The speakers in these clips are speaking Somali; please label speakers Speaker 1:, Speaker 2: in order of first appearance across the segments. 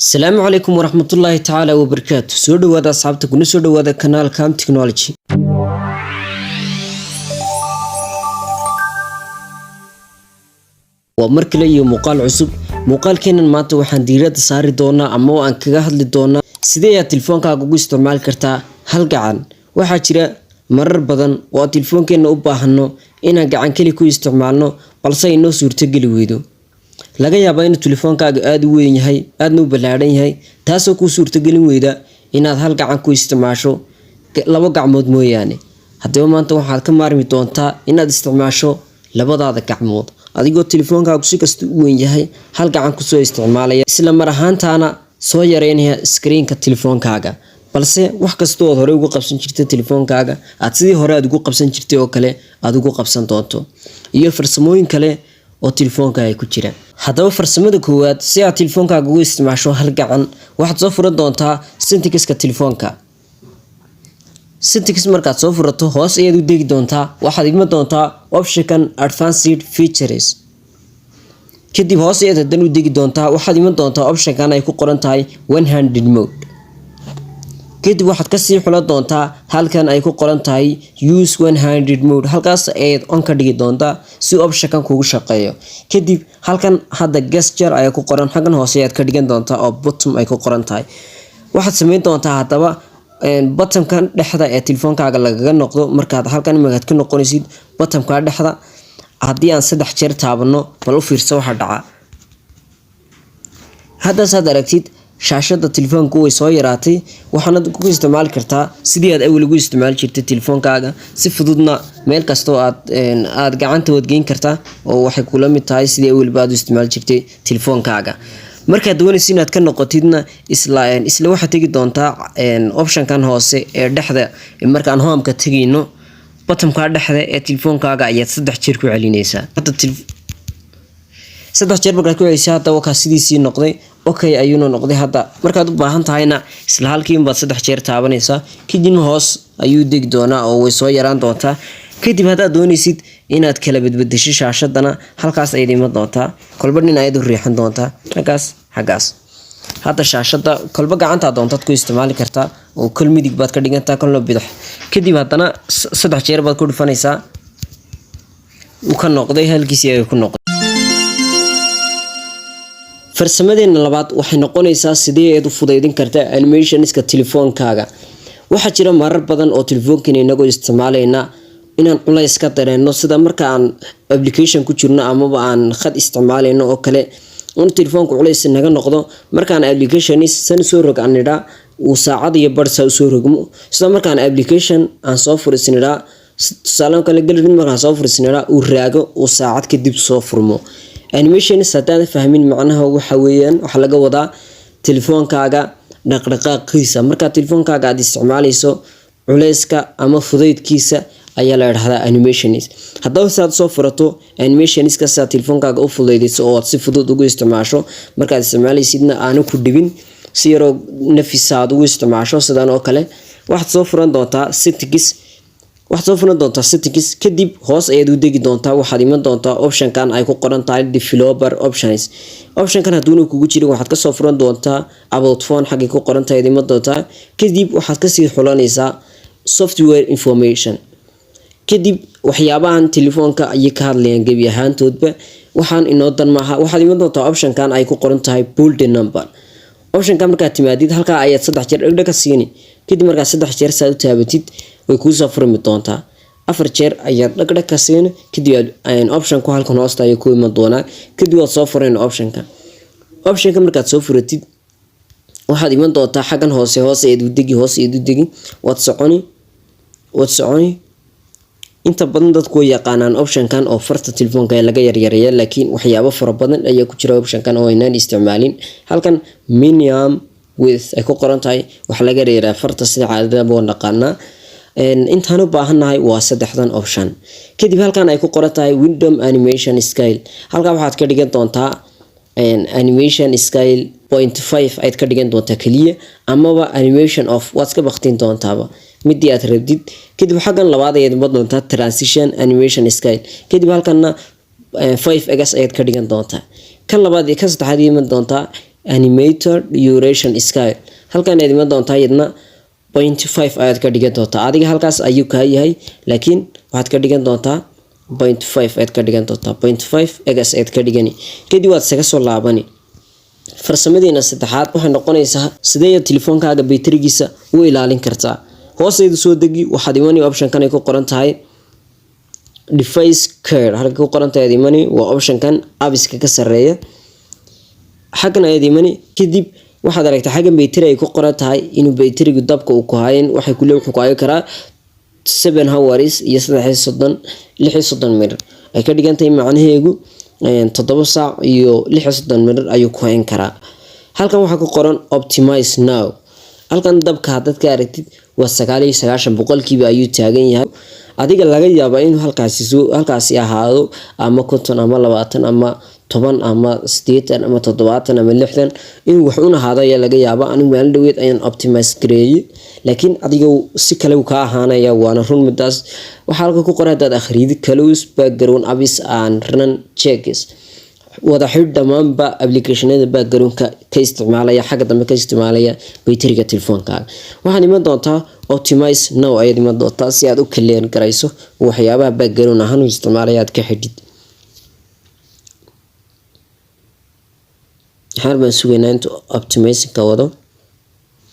Speaker 1: السلام عليكم ورحمة الله تعالى وبركاته. سودو هذا أصحابتك ونسودو هذا قناة كام تكنولوجي. ومركلي مقال عصب مقال كنا ماتو وحن ديرات صاري دونا أما أن كجهد لدونا سيدي التلفون كاجو استعمال كرتا هالقعن وحشرة مرر بدن والتلفون كنا أباهنو إن قعن كلي كوي استعمالنا بلسا إنه صورة جلويدو laga yaabaa in telefoonkaaga aad u weyn yahay aadna u ballaaran yahay taasoo ku suurtagelin weyda inaad hal gacan ku isticmaasho laba gacmood mooyaane haddaba maanta waxaad ka maarmi doontaa inaad isticmaasho labadaada gacmood adigoo telefoonkaagu si kasta u weyn yahay hal gacan ku soo isticmaalaya isla mar ahaantaana soo yareynaya screen-ka telefoonkaaga balse wax kasta oo hore ugu qabsan jirtay telefoonkaaga aad sidii hore aad ugu qabsan jirtay oo kale aad ugu qabsan doonto iyo farsamooyin kale oo telefoonkaaga ku jira haddaba farsamada koowaad si aad telefoonkaaga ugu isticmaasho hal gacan waxaad soo furan doontaa settings-ka telefoonka settings markaad soo furato hoos ayaad u degi doontaa waxaad iman doontaa option advanced features kadib hoos ayaad hadan u degi doontaa waxaad iman doontaa option ay ku qoran tahay one handed mode kadib waxaad ka sii xulan doontaa halkan ay ku qoran tahay use one handed mode halkaas ayaad on ka dhigi doontaa si option kuugu shaqeeyo kadib halkan hadda gesture ay ku qoran xagan hoose ayaad ka dhigan doontaa oo bottom ay ku qoran tahay waxaad sameyn doontaa hadaba bottom-kan dhexda ee telefoonkaaga lagaga noqdo markaad halkan magaad ka noqonaysid bottom-ka dhexda haddii aan 3 jeer taabano bal u fiirso waxa dhaca hadda saad aragtid shaashada telefoonku way soo yaraatay waxaana ku isticmaali kartaa sidii aad awal ugu isticmaali jirtay telefoonkaaga si fududna meel kasto aad gacanta wadgeyn kartaa oo waxay kula mid tahay sidii awal baad u isticmaali jirtay telefoonkaaga markaad doonaysid inaad ka noqotidna isla waxa tagi doontaa option-kan hoose ee dhexda markaan home-ka tagino bottom-ka dhexda ee telefoonkaaga ayaad 3 jeer ku celinaysaa hadda 3 jeer markaad ku celisay hadda waxa sidiisii noqday okay ayuuna noqday hadda markaad u baahan tahayna isla halkii baad 3 jeer taabanaysaa kadib hoos ayuu degi doonaa oo way soo yaraan doontaa kadib hadda doonaysid inaad kala badbadasho shaashadana halkaas ay iman doontaa kolba nin ayad u riixan doontaa xagaas hadda shaashada kolba gacanta doontaad ku isticmaali kartaa oo kol midig baad ka dhigantaa kolna bidix kadib haddana 3 jeer baad ku dhufanaysaa uu ka noqday halkiisii ay ku noqday farsamadeenna labaad waxay noqonaysaa sidee aad u fudaydin kartaa animation-iska telefoonkaaga waxa jira marar badan oo telefoonkeena inagoo isticmaalayna inaan culays ka dareeno sida marka aan application ku jirno ama aan khad isticmaalayno oo kale in telefoonku culays naga noqdo markaan application san soo roganida uu saacad iyo barsa soo rogmo sida markaan application aan soo furisinida tusaale kale galin markaan soo furisinida uu raago uu saacad kadib soo furmo animation sadaan fahmin macnaha waxa weeyaan waxa laga wadaa telefoonkaaga dhaqdhaqaaqiisa marka telefoonkaaga aad isticmaalayso culayska ama fudaydkiisa ayaa la yiraahdaa animations haddaba saad soo furato animationska sa telefoonkaaga u fudaydayso oo aad si fudud ugu isticmaasho markaad isticmaalaysidna aanu ku dhibin si yaro nafisaad ugu isticmaasho sidaan oo kale waxaad soo furan doontaa settings kadib hoos ayaad u degi doontaa waxaad iman doontaa option-kan ay ku qoran tahay developer option-kan hadduu kugu jiro waxaad ka soo furan doontaa about phone xagga ku qoran tahay iman doontaa kadib waxaad ka sii xulanaysaa software information kadib waxyaabahan telefoonka ay ka hadlayaan gabi ahaantoodba waxaan inoo dan maaha waxaad iman doontaa option-kan ay ku qoran tahay bold number option-kan markaad timaadid halka ayaad 3 jeer dhagdhag ka siini kadib markaad 3 jeer saad u taabatid way ku soo furmi doontaa 4 jeer ayaad dhagdhag ka siini kadib option-ku halkan hoosta ay ku iman doonaa kadib waad soo fureen option-ka markaad soo furatid waxaad iman doontaa xagan hoose ee u degi waad soconi inta badan dadku way yaqaanaan option-kan oo farta telefoonka laga yaryareeyo laakiin waxyaabo fara badan ayaa ku jira option-kan oo aynaan isticmaalin halkan minimum width ay ku qoran tahay wax laga yareeyaa farta sida caadada boo naqaana intaan u baahanahay waa 3dan option kadib halkan ay ku qoran tahay window animation scale halka waxaad ka dhigan doontaa animation scale 0.5 aad ka dhigan doontaa kaliya amaba animation of waad ka baqtin doontaaba midii aad rabdid kadib xagan labaad ayaad iman doontaa transition animation scale kadib halkana 5x ayaad ka dhigan doontaa kan labaad iyo kan saddexaad iman doontaa animator duration scale halkan aad iman doontaa iyadna 0.5 ayaad ka dhigan doontaa adiga halkaas ayuu ka yahay laakiin waxaad ka dhigan doontaa 0.5 ayaad ka dhigan doontaa 0.5 egas ayaad ka dhigani kadib waad isaga soo laabani farsamadiina saddexaad waxay noqonaysaa sidee telefoonkaaga baytarigiisa u ilaalin kartaa hooseedu soo degi waxaad imani option kan ay ku qoran tahay device care halka ku qoran tahay imani waa option kan apps-ka ka sareeya xaqan ay imani kadib waxaad aragtaa xagan baytari ay ku qoran tahay inuu baytarigu dabka uu ku hayn waxay ku leeyahay ku hayo karaa 7 hours iyo 36 minute ay ka dhigantahay macnaheedu 7 saac iyo 36 minute ayuu ku hayn karaa halkan waxa ku qoran optimize now halkan dabka dadka aragtid waa 99% ayuu taagan yahay adiga laga yaabaa inuu halkaasi ahaado ama 50 ama 20 ama 10 ama 80 ama 70 ama 60 in wax una ahaado ayaa laga yaabaa anigu meel dhaweed ayaan optimize gareeyay laakiin adiga si kale uu ka ahaanaya waana run midaas waxa halka ku qoran dad akhriidi close background apps and run checks wada xid dhamaanba applicationada background-ka ka isticmaalaya xagga dambe ka isticmaalaya baytariga telefoonkaaga waxaan iman doontaa optimize now ayaad iman doontaa si aad u clear garayso waxyaabaha background ahaan u isticmaalaya aad ka xidhid harban sugeynaa inta optimizing-ka wado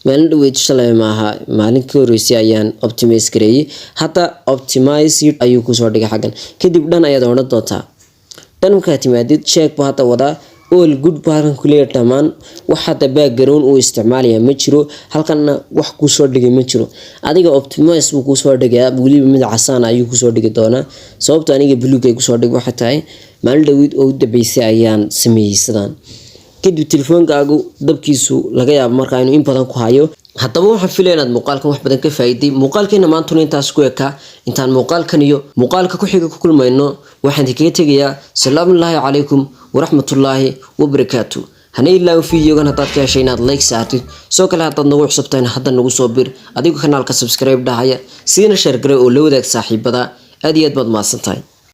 Speaker 1: maalin dhaweyd shalay maaha maalinkii horeysay ayaan optimize gareeyay hadda optimize ayuu kusoo dhigay xaggan kadib dhan ayaad odhan doontaa dan markaa timaadid check baa hadda wadaa all good baaran ku leeyahay dhamaan wax hadda background uu isticmaalaya ma jiro halkanna wax ku soo dhigay ma jiro adiga optimize uu ku soo dhigay waliba mid casaan ayuu ku soo dhigi doonaa sababta aniga blue ay ku soo dhigay waxa tahay maalin dhaweyd oo dabaysay ayaan sameeyay sidaan kadib telefoonkaagu dabkiisu laga yaabo markaa inuu in badan ku hayo haddaba waxaan filayaa inaad muuqaalkan wax badan ka faa'iiday muuqaalkeena maantuna intaas ku ekaa intaan muuqaalkan iyo muuqaalka ku xiga ku kulmayno waxaan idinkaga tegayaa salaamu calaykum waraxmatullaahi wabarakaatu hana ilaawo fiidiyogan haddaad ka heshay inaad like saartid soo kale haddaad nagu cusubtahayna hadda nagu soo bir adigoo kanaalka subscribe dhahaya siina share gare oo la wadaag saaxiibada aad iyo aad baad mahadsantahay